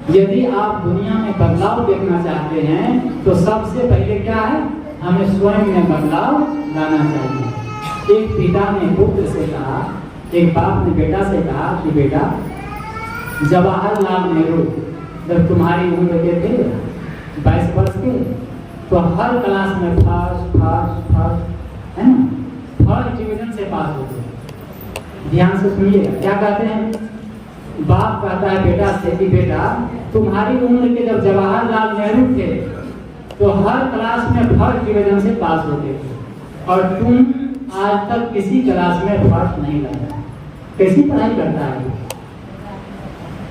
यदि आप दुनिया में बदलाव देखना चाहते हैं तो सबसे पहले क्या है, हमें स्वयं में बदलाव लाना चाहिए। एक पिता ने पुत्र से कहा, एक बाप ने बेटा से कहा कि बेटा, जवाहरलाल नेहरू जब तुम्हारी उम्र के थे 22 वर्ष के, तो हर क्लास में फर्स्ट है ना, फर्स्ट डिवीजन से पास होते। ध्यान से सुनिएगा क्या कहते हैं। बाप कहता है बेटा से कि बेटा, तुम्हारी उम्र के जब जवाहरलाल नेहरू थे तो हर क्लास में फर्स्ट डिवीजन से पास होते थे, और तुम आज तक किसी क्लास में फर्स्ट नहीं लाया, कैसी पढ़ाई करता है।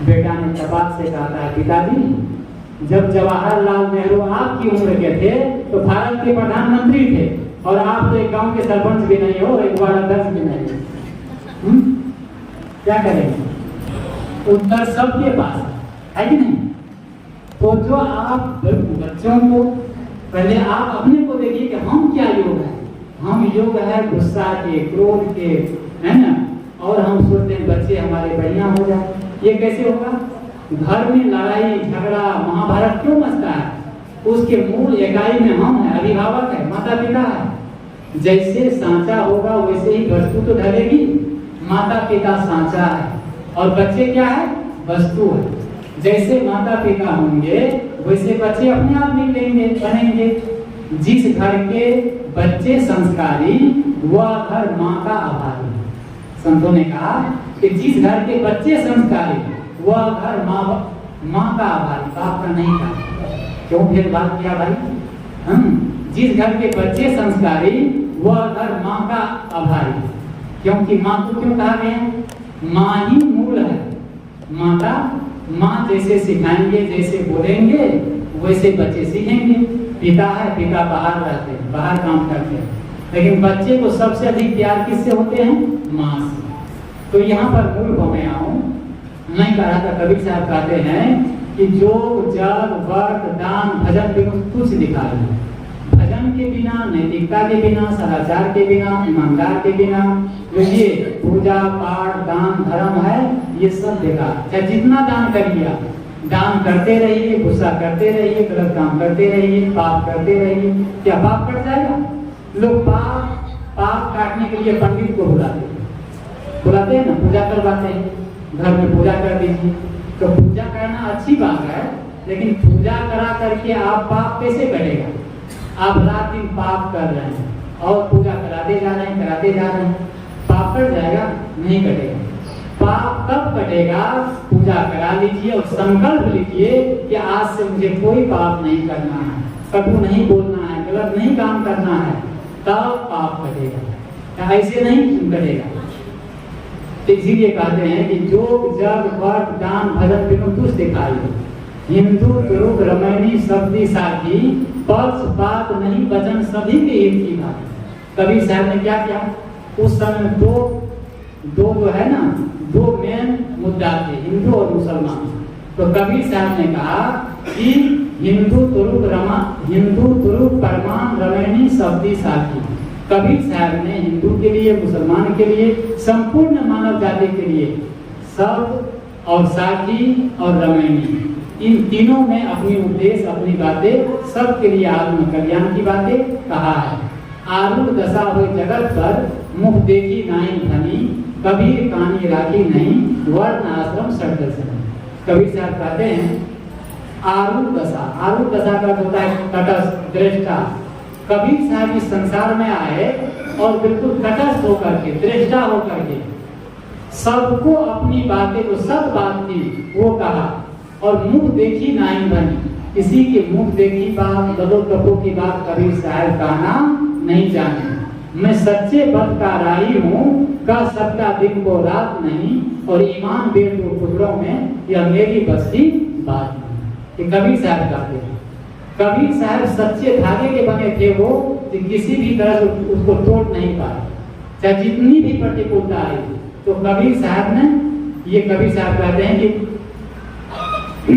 बेटा ने जवाब से कहा था, पिताजी जब जवाहरलाल नेहरू आपकी उम्र के थे तो भारत के प्रधानमंत्री थे, और आप तो एक गांव के सरपंच भी नहीं हो, एक वार्ड अध्यक्ष भी नहीं। क्या करेंगे, उत्तर सबके पास है कि नहीं। तो जो आप बच्चों को, पहले आप अपने को देखिए कि हम क्या योग है। हम योग है गुस्सा के, क्रोध के, है ना, और हम सोचते हैं बच्चे हमारे बढ़िया हो जाए। ये कैसे होगा। घर में लड़ाई झगड़ा महाभारत क्यों मचता है, उसके मूल इकाई में हम है, अभिभावक है, माता पिता है। जैसे सांचा होगा वैसे ही वस्तु तो ढलेगी। माता पिता सांचा है और बच्चे क्या है, वस्तु है। जैसे माता पिता होंगे वैसे बच्चे अपने आप निकलेंगे, बनेंगे। जिस घर के बच्चे संस्कारी वह घर माँ का आभारी। संतों ने कहा कि जिस घर के बच्चे संस्कारी वह घर माँ का आभारी, बाप का नहीं था। क्यों फिर बात किया भाई। जिस घर के बच्चे संस्कारी वह घर माँ का आभारी, क्योंकि माँ को क्यों कहा गया, माँ ही मूल है। माता माँ जैसे सिखाएंगे, जैसे बोलेंगे वैसे बच्चे सीखेंगे। पिता है, पिता बाहर रहते हैं, बाहर काम करते हैं, लेकिन बच्चे को सबसे अधिक प्यार किससे होते हैं, माँ से। तो यहाँ पर मूल को मैं आऊँ, मैं कहा था, कबीर साहब कहते हैं कि जो जग वर्त दान भजन बिनु कुछ दिखा है। भजन के बिना, नैतिकता के बिना, सदाचार के बिना, ईमानदार के बिना, जो ये पूजा पाठ दान धर्म है, ये सब बेकार। चाहे जितना दान करिए, दान करते रहिए, गुस्सा करते रहिए, गलत काम करते रहिए, पाप करते रहिए, क्या पाप कट जाएगा। लोग पाप काटने के लिए पंडित को बुलाते हैं ना, पूजा करवाते हैं, घर में पूजा कर दीजिए। तो पूजा करना अच्छी बात है, लेकिन पूजा करा करके आप पाप कैसे करेगा। आप रात दिन पाप कर रहे हैं और पूजा कराते जा रहे हैं, पाप कट जाएगा, नहीं कटेगा। पाप कब कटेगा, पूजा करा लीजिए और संकल्प लीजिए कि आज से मुझे कोई पाप नहीं करना है, कटु नहीं बोलना है, गलत नहीं काम करना है, तब पाप कटेगा, ऐसे नहीं कटेगा। इसीलिए कहते हैं कि जो जग वर्त दान भजन बिनु तुझ दिखाई, हिंदू तुरुक रमैनी शब्दी साथी, पक्षपात नहीं वचन सभी के एक की बात। कबीर साहब ने क्या किया, उस समय दो जो है ना, दो मेन मुद्दा थे, हिंदू और मुसलमान। तो कबीर साहब ने कहा कि हिंदू तुरुक परमान रमैनी शब्दी साथी। कबीर साहब ने हिंदू के लिए, मुसलमान के लिए, संपूर्ण मानव जाति के लिए शब्द और साथी और रमैनी, इन तीनों में अपनी उपदेश, अपनी बातें, सबके लिए आत्म कल्याण की बातें कहा है। आरूढ़ दशा हुई जगत पर, मुख देखी नाई धनी, कबीर कानी राखी नहीं, वर्ण आश्रम षड्दर्शन। कबीर साहब कहते हैं आरूढ़ दशा का होता है तटस्थ, दृष्टा। कबीर साहब इस संसार में आए और बिल्कुल तटस्थ होकर के, दृष्टा होकर के, सबको अपनी बातें जो सब बात थी वो कहा, और मुख देखी नाई बनी, किसी के मुख देखी बात, दलो कपो की बात कबीर साहब कहना नहीं जाने। मैं सच्चे पद का राही हूँ, का सबका दिन को रात नहीं, और ईमान बेर दो टुकड़ों में, यह मेरी बस की बात नहीं। कबीर साहब कहते हैं। कबीर साहब सच्चे धागे के बने थे, वो किसी भी तरह से उसको तोड़ नहीं पाए, चाहे जितनी भी प्रतिकूलता आई। तो कबीर साहब ने, ये कबीर साहब कहते हैं कि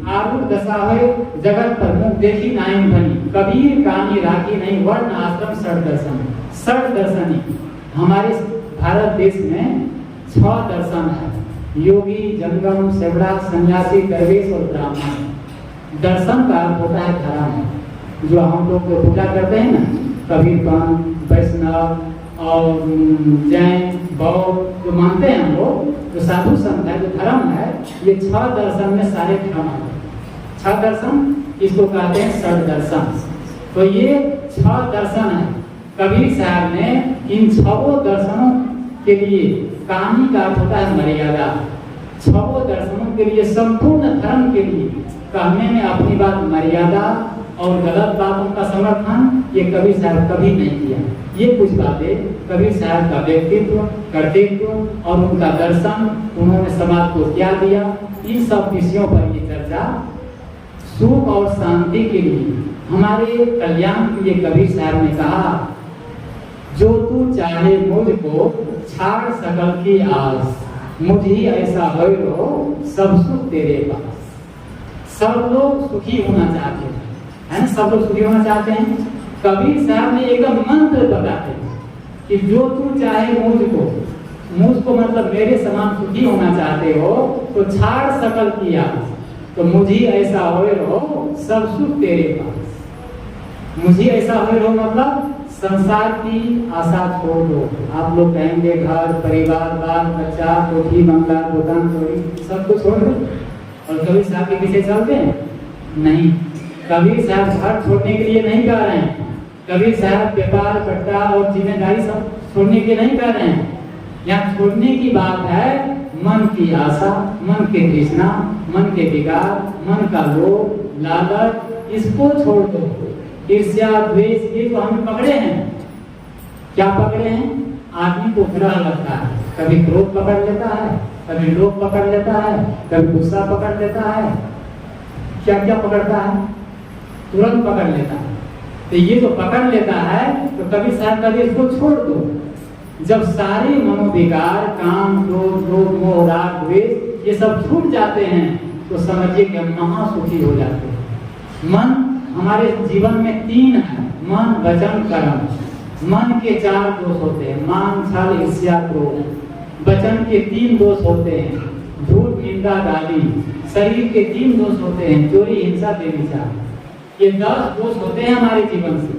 आरूढ़ दशा है जगत पर, मुख देखी नाई बनी, कबीर कानी राखी नहीं, वर्ण आश्रम षड्दर्शनी। हमारे भारत देश में 6 दर्शन है, योगी, जंगम, सेवड़ा, सन्यासी, दरवेश और ब्राह्मण। दर्शन का अर्थ होता है धर्म। जो हम लोग पूजा करते हैं ना, कबीरपंथ, वैष्णव और जैन, बौद्ध जो मानते हैं हम लोग, जो साधु संत है, जो धर्म है, ये 6 दर्शन में सारे धर्म है। 6 दर्शन इसको कहते हैं षड दर्शन। तो ये 6 दर्शन है। कबीर साहब ने इन 6 दर्शनों के लिए, कहानी का अर्थ होता है मर्यादा, 6 दर्शनों के लिए, संपूर्ण धर्म के लिए कहने में अपनी बात मर्यादा और गलत बातों का समर्थन ये कबीर साहब कभी नहीं किया। ये कुछ बातें कबीर साहब का व्यक्तित्व, कर्तव्य और उनका दर्शन, उन्होंने समाज को क्या दिया, इन सब विषयों पर ये चर्चा सुख और शांति के लिए, हमारे कल्याण के लिए कबीर साहब ने कहा, जो तू चाहे मुझको छाड़ सकल की आस, मुझ ही ऐसा हो सब सुख तेरे पास। सब लोग सुखी होना चाहते हैं, है ना, सब लोग सुखी होना चाहते हैं। कबीर साहब ने एकदम मंत्र बताते हैं कि जो तू चाहे मुझको मतलब मेरे समान सुखी होना चाहते हो तो छाड़ सकल की आस, तो मुझे ऐसा हो सब सुख तेरे पास। मुझे ऐसा हो मतलब संसार की आशा छोड़ दो। आप लोग कहेंगे घर परिवार बाल बच्चा कोठी बंगला दुकान चोरी सब कुछ छोड़ दो, और कबीर साहब के पीछे चलते हैं? नहीं, कबीर साहब घर छोड़ने के लिए नहीं कह रहे हैं। कबीर साहब व्यापार बट्टा और जिम्मेदारी सब छोड़ने के लिए नहीं कह रहे हैं। यहाँ छोड़ने की बात है मन की आशा, मन के तृष्णा, मन के विकार, मन का लोभ लालच, इसको छोड़ दो। ईर्ष्या द्वेष ये तो हम पकड़े हैं। क्या पकड़े हैं? आदमी को ग्रह लगता है, कभी क्रोध पकड़ लेता है, कभी लोभ पकड़ लेता है, कभी गुस्सा पकड़ लेता है, क्या क्या पकड़ता है, तुरंत पकड़ लेता है। तो ये तो पकड़ लेता है, तो कभी साहब कभी इसको छोड़ दो। जब सारे मनोविकार काम क्रोध लोभ मोह राग द्वेष ये सब छूट जाते हैं तो समझिए कि हम महासुखी हो जाते हैं। मन हमारे जीवन में 3 है, मन वचन कर्म। मन के 4 दोष होते हैं, मान छल ईर्ष्या क्रोध। वचन के 3 दोष होते हैं, झूठ निंदा गाली। शरीर के 3 दोष होते हैं, चोरी हिंसा व्यभिचार। ये 10 दोष होते हैं हमारे जीवन से।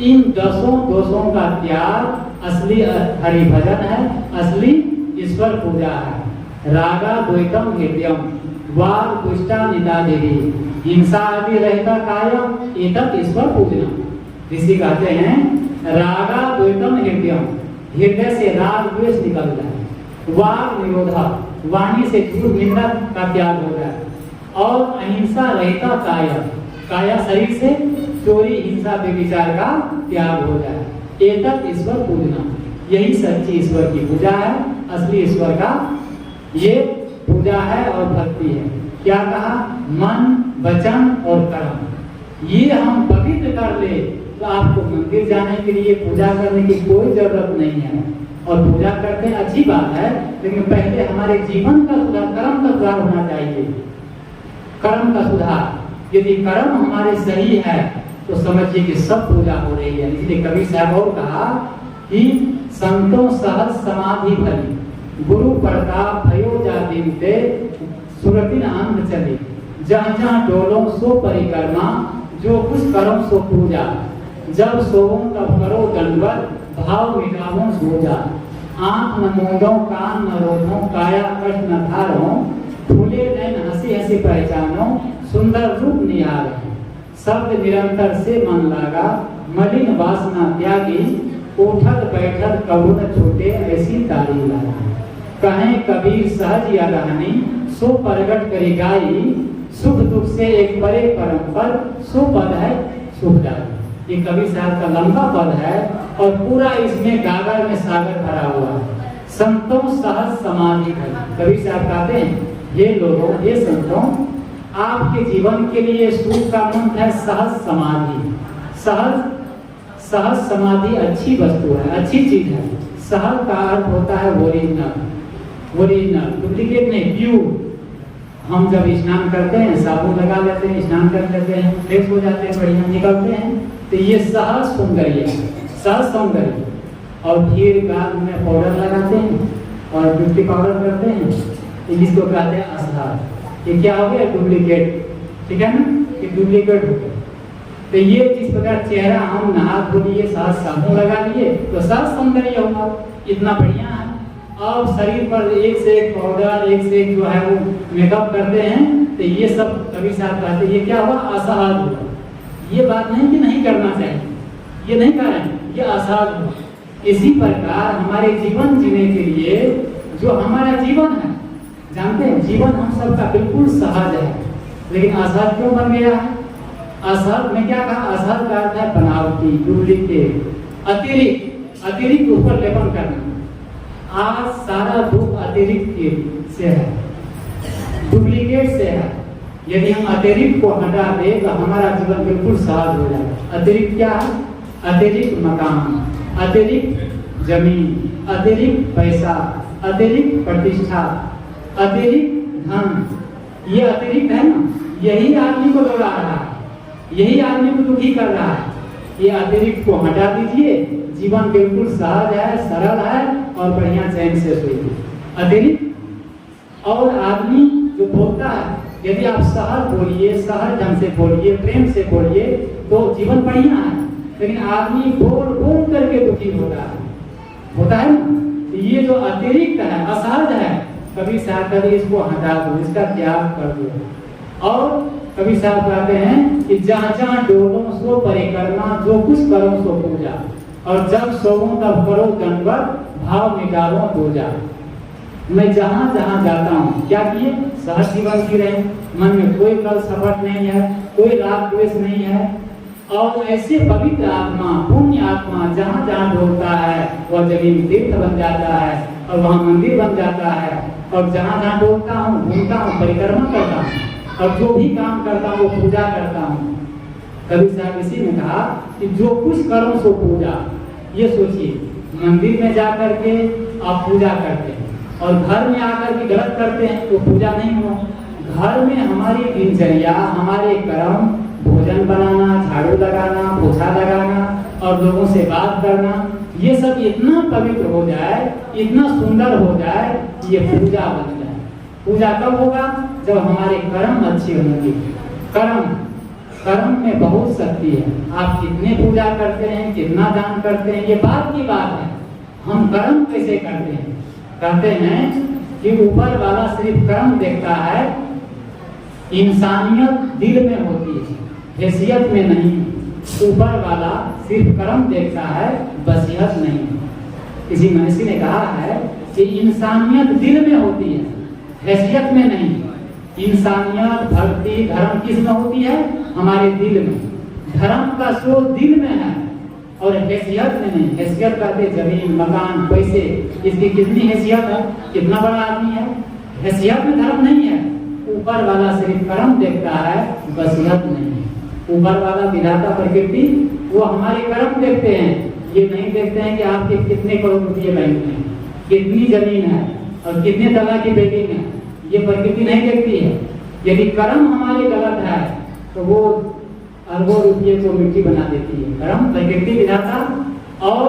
इन 10 दोषों का त्याग असली हरि भजन है, असली ईश्वर पूजा है। रागा द्वैतम हृदयम वाद दुष्टा निदा देवी हिंसा आदि रहता कायम एतत् ईश्वर पूजना। ऋषि कहते हैं रागा द्वैतम हृदयम, हृदय से राग द्वेष निकल जाए, वाग निरोधा, वाणी से झूठ निंदा का त्याग हो जाए, और अहिंसा रहता काया, काया शरीर से चोरी हिंसा व्यभिचार का त्याग हो जाए। एतत् ईश्वर पूजना, यही सच्ची ईश्वर की पूजा है, असली ईश्वर का ये पूजा है और भक्ति है। क्या कहा? मन वचन और कर्म ये हम पवित्र कर ले तो आपको मंदिर जाने के लिए पूजा करने की कोई जरूरत नहीं है। और पूजा करते हैं अच्छी बात है, लेकिन पहले हमारे जीवन का सुधार, कर्म का सुधार होना चाहिए। कर्म का सुधार, यदि कर्म हमारे सही है तो समझिए कि सब पूजा हो रही है। इसलिए कबीर साहब और कहा कि संतों सहज समाधि भली, गुरु प्रताप भयो जा दीनते, सुरतिन अंत चली, जहाँ जहाँ डोलो सो परिक्रमा, जो कुछ करो सो पूजा, जब सोओ तब करो दंडवत, भाव मिटाओ सोजा, आंख न मूंदो कान न रोधो, काया कष्ट न धारो, फूले नैन हंसी हंसी पहचानो, सुंदर रूप निहारो, शब्द निरंतर से मन लागा, मलिन वासना त्यागी, उठत बैठत कबू न छूटे, ऐसी ताली लगा। कहें कबीर सहज या रहनी, सो प्रगट करी गाई, सुख दुख से एक बड़े परम पद, सो पद है सुखदायी। ये कबीर साहब का लंबा पद है और पूरा इसमें गागर में सागर भरा हुआ है। संतों सहज समाधि भली, कबीर साहब कहते हैं ये लोगों, ये संतों, आपके जीवन के लिए सुख का मंत्र है सहज समाधि। सहज समाधि अच्छी वस्तु है, अच्छी चीज है। सहज का अर्थ होता है ओरिजिनल, डुप्लीकेट नहीं, प्योर। हम जब स्नान करते हैं साबुन लगा लेते हैं, स्नान कर लेते हैं, फ्रेश हो जाते हैं, बढ़िया निकलते हैं, तो ये सहज सौंदर्य है, सहज सौंदर्य। और फिर गाल में पाउडर लगाते हैं और ब्यूटी पाउडर करते हैं जिसको कहते हैं असहज। ये क्या हो गया? डुप्लीकेट, ठीक है ना, ये डुप्लीकेट हो गया। तो ये जिस प्रकार चेहरा हम नहा धो लिए, सहज साबुन लगा लिए तो सहज सौंदर्य होगा, इतना बढ़िया है। अब शरीर पर एक से एक पाउडर, एक से एक जो है वो मेकअप करते हैं, तो ये सब कभी साथ कहते हैं ये क्या हुआ? असहज हुआ। ये बात नहीं कि नहीं करना चाहिए, ये नहीं कह रहे हैं, ये असहज हुआ। इसी प्रकार हमारे जीवन जीने के लिए जो हमारा जीवन है, जानते हैं जीवन हम सबका बिल्कुल सहज है, लेकिन असहज क्यों बन गया है? असहज में क्या कहा? असहज का अर्थ है बनावटी, डुप्लीकेट, अतिरिक्त, अतिरिक्त ऊपर लेपन करना। आज सारा दुख अतिरिक्त से है, डुप्लीकेट से है। यदि हम अतिरिक्त को हटा दे तो हमारा जीवन बिल्कुल सहज हो जाएगा। अतिरिक्त क्या है? अतिरिक्त मकान, अतिरिक्त जमीन, अतिरिक्त पैसा, अतिरिक्त प्रतिष्ठा, अतिरिक्त धन, ये अतिरिक्त है ना, यही आदमी को दौड़ा रहा है, यही आदमी को दुखी कर रहा है। ये अतिरिक्त को हटा दीजिए, जीवन बिल्कुल सहज है, सरल है और बढ़िया चैन से सोइए। अतिरिक्त और आदमी जो बोलता है, यदि आप सहज बोलिए, सहज ढंग से बोलिए, प्रेम से बोलिए तो जीवन बढ़िया है। लेकिन आदमी बोल बोल करके दुखी होता है ना। ये जो अतिरिक्त है, असहज है, कभी साहब कभी इसको हटा दो, इसका त्याग कर दो। और कभी साहब कहते हैं कि जहाँ जहाँ डोलो सो परिक्रमा, जो कुछ करो सो पूजा, और जब सोओ तब करो दंडवत, भाव निकालो दूजा। मैं जहाँ जहाँ जाता हूँ क्या किए? सहज जीवन जी रहे, मन में कोई कल सपट नहीं है, कोई राग द्वेष नहीं है। और ऐसे पवित्र आत्मा, पुण्य आत्मा जहाँ जहाँ डोलता है वह जमीन तीर्थ बन जाता है और वहाँ मंदिर बन जाता है। और जहाँ जहाँ डोलता हूँ, घूमता हूँ, परिक्रमा करता हूँ और जो भी काम करता हूँ वो पूजा करता हूँ। कभी साहब इसी में कहा कि जो कुछ करो सो पूजा। ये सोचिए, मंदिर में जा करके आप पूजा करते हैं और घर में आकर के गलत करते हैं तो पूजा नहीं हुआ। घर में हमारी दिनचर्या, हमारे कर्म, भोजन बनाना, झाड़ू लगाना, पोछा लगाना और लोगों से बात करना, ये सब इतना पवित्र हो जाए, इतना सुंदर हो जाए, ये पूजा बन जाए। पूजा कब होगा? जब हमारे कर्म अच्छे होंगे। कर्म में बहुत शक्ति है। आप कितने पूजा करते हैं, कितना दान करते हैं, ये बात की बात है। हम कर्म कैसे करते हैं? कहते हैं कि ऊपर वाला सिर्फ कर्म देखता है, इंसानियत दिल में होती है, हैसियत में नहीं। ऊपर वाला सिर्फ कर्म देखता है, बसियत नहीं। किसी मनीषी ने कहा है कि इंसानियत दिल में होती है, हैसियत में नहीं। इंसानियत, भक्ति, धर्म किस में होती है? हमारे दिल में। धर्म का स्रोत दिल में है और हैसियत में नहीं। हैसियत कहते जमीन, मकान, पैसे, इसकी कितनी हैसियत है, कितना बड़ा आदमी है, हैसियत में धर्म नहीं है। ऊपर वाला सिर्फ कर्म देखता है, बसियत नहीं। ऊपर वाला विधाता प्रकृति वो हमारे कर्म देखते हैं, ये नहीं देखते हैं कि आपके कितने करोड़ रुपये बैंक में, कितनी जमीन है और कितने तला की बिल्डिंग है, ये प्रकृति नहीं देखती है। यदि कर्म हमारे गलत है तो वो अरबों रुपये को मिट्टी बना देती है। कर्म प्रकृति विधाता। और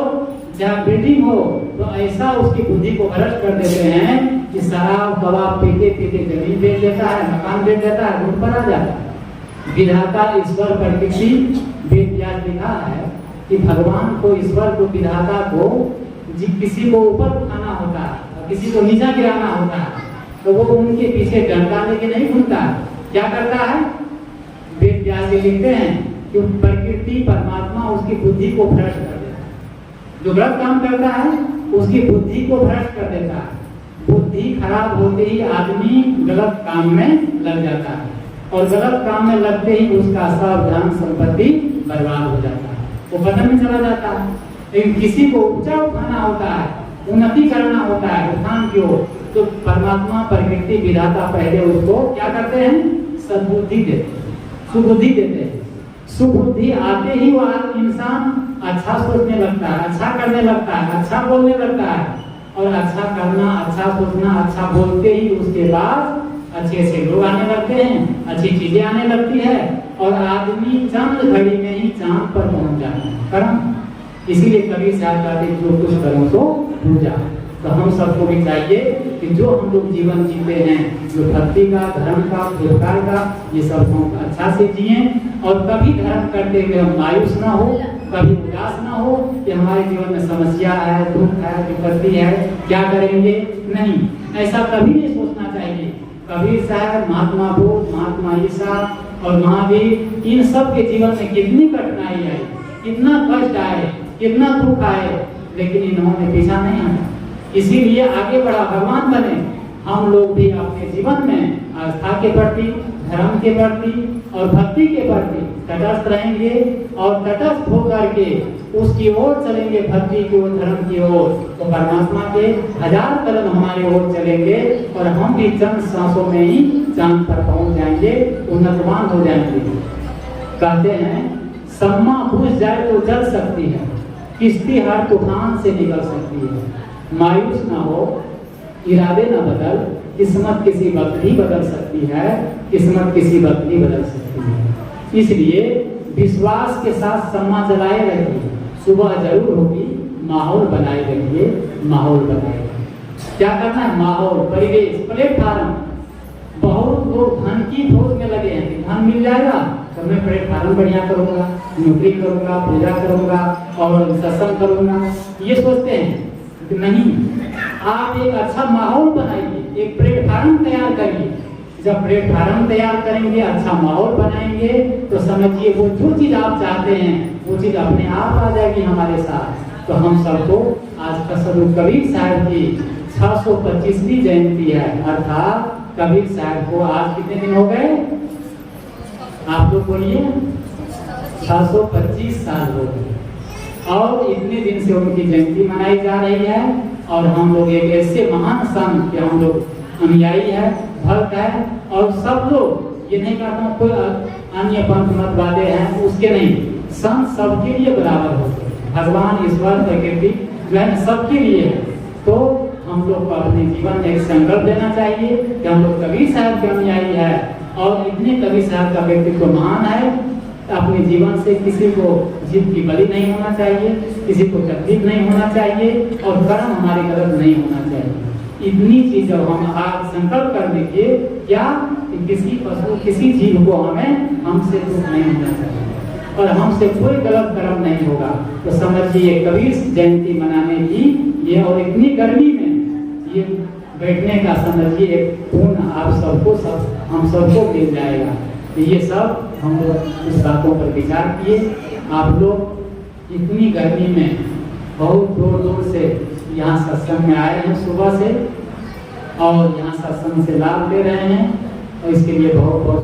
जहाँ बिल्डिंग हो तो ऐसा उसकी बुद्धि को भ्रष्ट कर देते हैं कि शराब कबाब पीते पीते जमीन बेच देता है, मकान बेच देता है, रोड पर आ जाता है। विधाता ईश्वर प्रकृति वेद व्यास लिखा है कि भगवान को, ईश्वर को, विधाता को किसी को ऊपर उठाना होता है और किसी को नीचा गिराना होता है तो वो उनके पीछे डंडा लेके नहीं घूमता। क्या करता है? वेद व्यास लिखते हैं कि प्रकृति परमात्मा उसकी बुद्धि को भ्रष्ट कर देता है। जो गलत काम करता है उसकी बुद्धि को भ्रष्ट कर देता है। बुद्धि खराब होते ही आदमी गलत काम में लग जाता है और गलत काम में लगते ही उसका सब धन संपत्ति बर्बाद हो जाता है, वो बदन में चला जाता है। लेकिन किसी को ऊंचा उठाना होता है, उन्नति करना होता है, उत्थान की ओर, तो परमात्मा प्रकृति विधाता पहले उसको क्या करते हैं? सद्बुद्धि देते, सुबुद्धि देते हैं। सुबुद्धि आते ही वो इंसान अच्छा सोचने लगता है, अच्छा करने लगता है, अच्छा बोलने लगता है। और अच्छा करना, अच्छा सोचना, अच्छा बोलते ही उसके बाद अच्छे अच्छे लोग आने लगते हैं, अच्छी चीजें आने लगती है और आदमी चंद घड़ी में ही चांद पर पहुंच जाता है। कर्म। इसीलिए कबीर साहब कहते जो कुछ करो तो पूजा। तो हम सबको भी चाहिए कि जो हम लोग जीवन जीते हैं, जो भक्ति का, धर्म का, परोपकार का, ये सब हम अच्छा से जिए और कभी धर्म करते हुए हम मायूस ना हो, कभी उदास ना हो कि हमारे जीवन में समस्या है, दुख है, विपत्ति है, क्या करेंगे। नहीं, ऐसा कभी नहीं सोचना चाहिए। कबीर साहब, महात्मा बुद्ध, महात्मा ईसा और महावीर, इन सब के जीवन में कितनी कठिनाई आई, कितना कष्ट आए, कितना दुख आए, लेकिन इन्होंने पीछा नहीं हटा, इसीलिए आगे बढ़ा, भगवान बने। हम लोग भी अपने जीवन में आस्था के प्रति, धर्म के प्रति और भक्ति के प्रति तटस्थ रहेंगे और तटस्थ होकर के उसकी ओर चलेंगे, भक्ति की ओर, धर्म की ओर, तो परमात्मा के 1000 कदम हमारे ओर चलेंगे और हम भी चंद सांसों में ही चांद पर पहुंच जाएंगे, उन्नतमान हो जाएंगे। कहते हैं सम्मा बुझ जाए तो जल सकती है, किश्ती हर तूफान से निकल सकती है। मायूस ना हो, इरादे ना बदल, किस्मत किसी वक्त ही बदल सकती है, किस्मत किसी वक्त ही बदल सकती है। इसलिए विश्वास के साथ सम्मा जलाए रखिए, सुबह जरूर होगी, माहौल बनाए रखिए, माहौल बनाए रखिए। क्या करना है? माहौल, परिवेश, प्लेटफार्म। बहुत लोग धन की खोज में लगे हैं, धन मिल जाएगा तो मैं प्लेटफार्म बढ़िया करूंगा, नौकरी करूंगा, पूजा करूंगा और सत्संग करूंगा, ये सोचते हैं। नहीं, आप एक अच्छा माहौल बनाइए, एक प्लेटफार्म तैयार करिए। जब प्लेटफार्म तैयार करेंगे, अच्छा माहौल बनाएंगे, तो समझिए वो जो चीज आप चाहते हैं वो चीज अपने आप आ जाएगी हमारे साथ। तो हम सबको आज सदगुरु कबीर साहब की 625वीं जयंती है, अर्थात कबीर साहब को आज कितने दिन हो गए? आप लोग बोलिए, 625 साल हो गए और इतने दिन से उनकी जयंती मनाई जा रही है। और हम लोग एक ऐसे महान संत के हम लोग अनुयायी है, भक्त है, और सब लोग, ये नहीं कहता हूँ कोई अन्य पंथ मत वाले हैं, उसके नहीं, संत सबके लिए बराबर होते हैं। भगवान, ईश्वर, प्रकृति जो है सबके लिए है। तो हम लोग को अपने जीवन में एक संकल्प लेना चाहिए कि हम लोग कबीर साहब के अनुयायी है और इतने कबीर साहब का व्यक्तित्व महान है। अपने जीवन से किसी को जीत की बलि नहीं होना चाहिए, किसी को तकलीफ नहीं होना चाहिए और कर्म हमारे गलत नहीं होना चाहिए। इतनी चीज जब हम आज संकल्प कर लीजिए, क्या किसी पशु, किसी जीव को हमसे दुख नहीं होना चाहिए और हमसे कोई गलत कर्म नहीं होगा। तो समझिए कबीर जयंती मनाने की ये, और इतनी गर्मी में ये बैठने का समझिए एक पूर्ण आप सबको, हम सबको मिल जाएगा। तो ये सब हम लोग इस बातों पर विचार किए। आप लोग इतनी गर्मी में बहुत दूर दूर से यहाँ सत्संग में आए हैं सुबह से और यहाँ सत्संग से लाभ ले रहे हैं, और इसके लिए बहुत बहुत